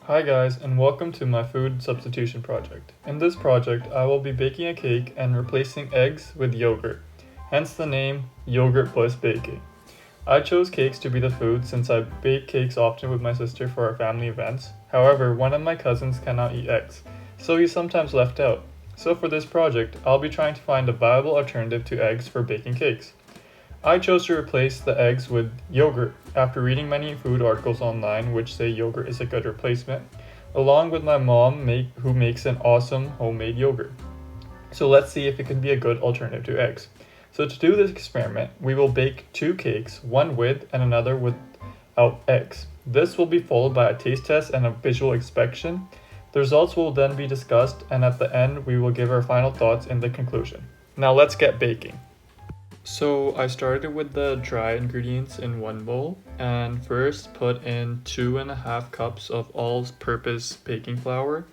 Hi guys, and welcome to my food substitution project. In this project, I will be baking a cake and replacing eggs with yogurt, hence the name Yogurt Bliss Baking. I chose cakes to be the food since I bake cakes often with my sister for our family events. However, one of my cousins cannot eat eggs, so he's sometimes left out. So for this project, I'll be trying to find a viable alternative to eggs for baking cakes. I chose to replace the eggs with yogurt after reading many food articles online which say yogurt is a good replacement, along with my mom who makes an awesome homemade yogurt. So let's see if it can be a good alternative to eggs. So to do this experiment, we will bake two cakes, one with and another without eggs. This will be followed by a taste test and a visual inspection. The results will then be discussed, and at the end we will give our final thoughts in the conclusion. Now let's get baking. So I started with the dry ingredients in one bowl and first put in 2.5 cups of all-purpose baking flour.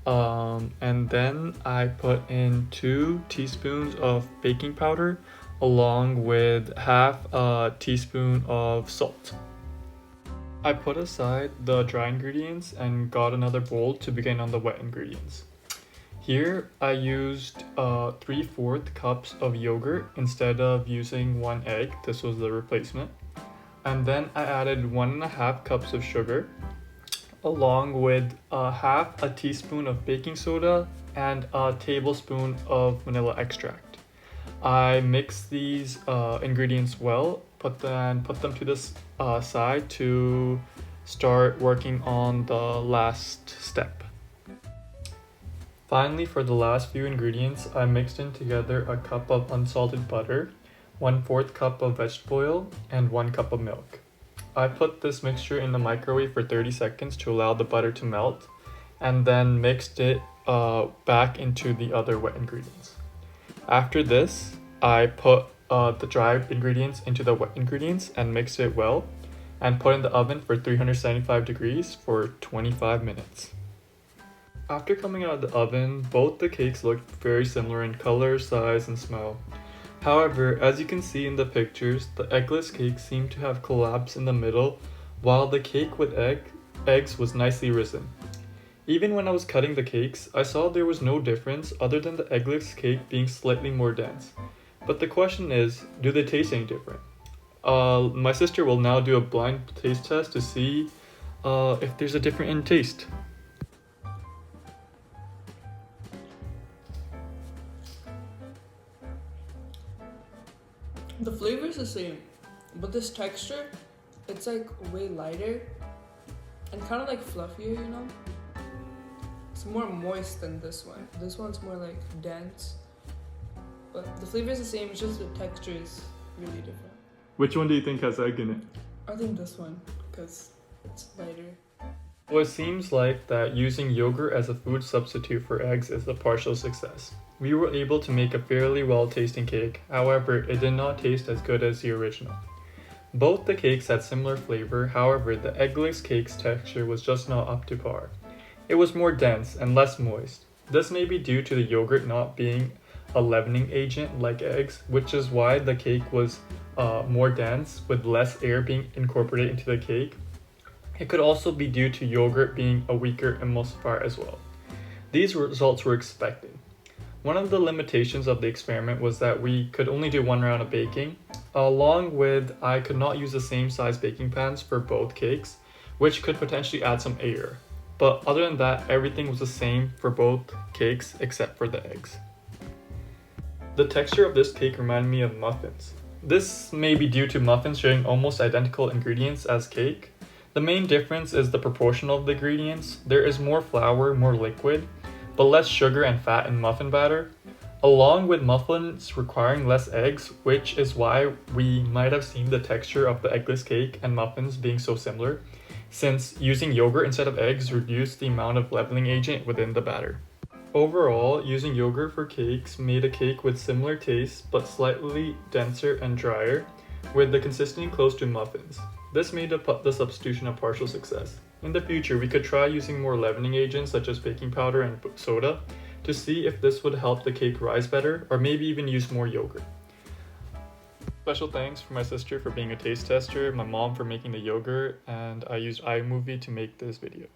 And then I put in 2 teaspoons of baking powder along with half a teaspoon of salt. I put aside the dry ingredients and got another bowl to begin on the wet ingredients. Here I used 3/4 cups of yogurt instead of using 1 egg. This was the replacement. And then I added 1.5 cups of sugar along with half a teaspoon of baking soda and a tablespoon of vanilla extract. I mixed these ingredients well, put them to the side to start working on the last step. Finally, for the last few ingredients, I mixed in together a cup of unsalted butter, 1/4 cup of vegetable oil, and 1 cup of milk. I put this mixture in the microwave for 30 seconds to allow the butter to melt, and then mixed it back into the other wet ingredients. After this, I put the dry ingredients into the wet ingredients and mixed it well, and put in the oven for 375 degrees for 25 minutes. After coming out of the oven, both the cakes looked very similar in color, size, and smell. However, as you can see in the pictures, the eggless cake seemed to have collapsed in the middle, while the cake with eggs was nicely risen. Even when I was cutting the cakes, I saw there was no difference other than the eggless cake being slightly more dense. But the question is, do they taste any different? My sister will now do a blind taste test to see if there's a difference in taste. The flavor is the same, but this texture, it's like way lighter and kind of like fluffier, you know? It's more moist than this one. This one's more like dense, but the flavor is the same, it's just the texture is really different. Which one do you think has egg in it? I think this one, because it's lighter. Well, it seems like that using yogurt as a food substitute for eggs is a partial success. We were able to make a fairly well-tasting cake, however, it did not taste as good as the original. Both the cakes had similar flavor, however, the eggless cake's texture was just not up to par. It was more dense and less moist. This may be due to the yogurt not being a leavening agent like eggs, which is why the cake was more dense with less air being incorporated into the cake. It could also be due to yogurt being a weaker emulsifier as well. These results were expected. One of the limitations of the experiment was that we could only do 1 round of baking, along with I could not use the same size baking pans for both cakes, which could potentially add some air. But other than that, everything was the same for both cakes except for the eggs. The texture of this cake reminded me of muffins. This may be due to muffins sharing almost identical ingredients as cake. The main difference is the proportion of the ingredients. There is more flour, more liquid, but less sugar and fat in muffin batter, along with muffins requiring less eggs, which is why we might have seen the texture of the eggless cake and muffins being so similar, since using yogurt instead of eggs reduced the amount of leavening agent within the batter. Overall, using yogurt for cakes made a cake with similar taste but slightly denser and drier, with the consistency close to muffins. This made the substitution a partial success. In the future, we could try using more leavening agents such as baking powder and soda to see if this would help the cake rise better, or maybe even use more yogurt. Special thanks for my sister for being a taste tester, my mom for making the yogurt, and I used iMovie to make this video.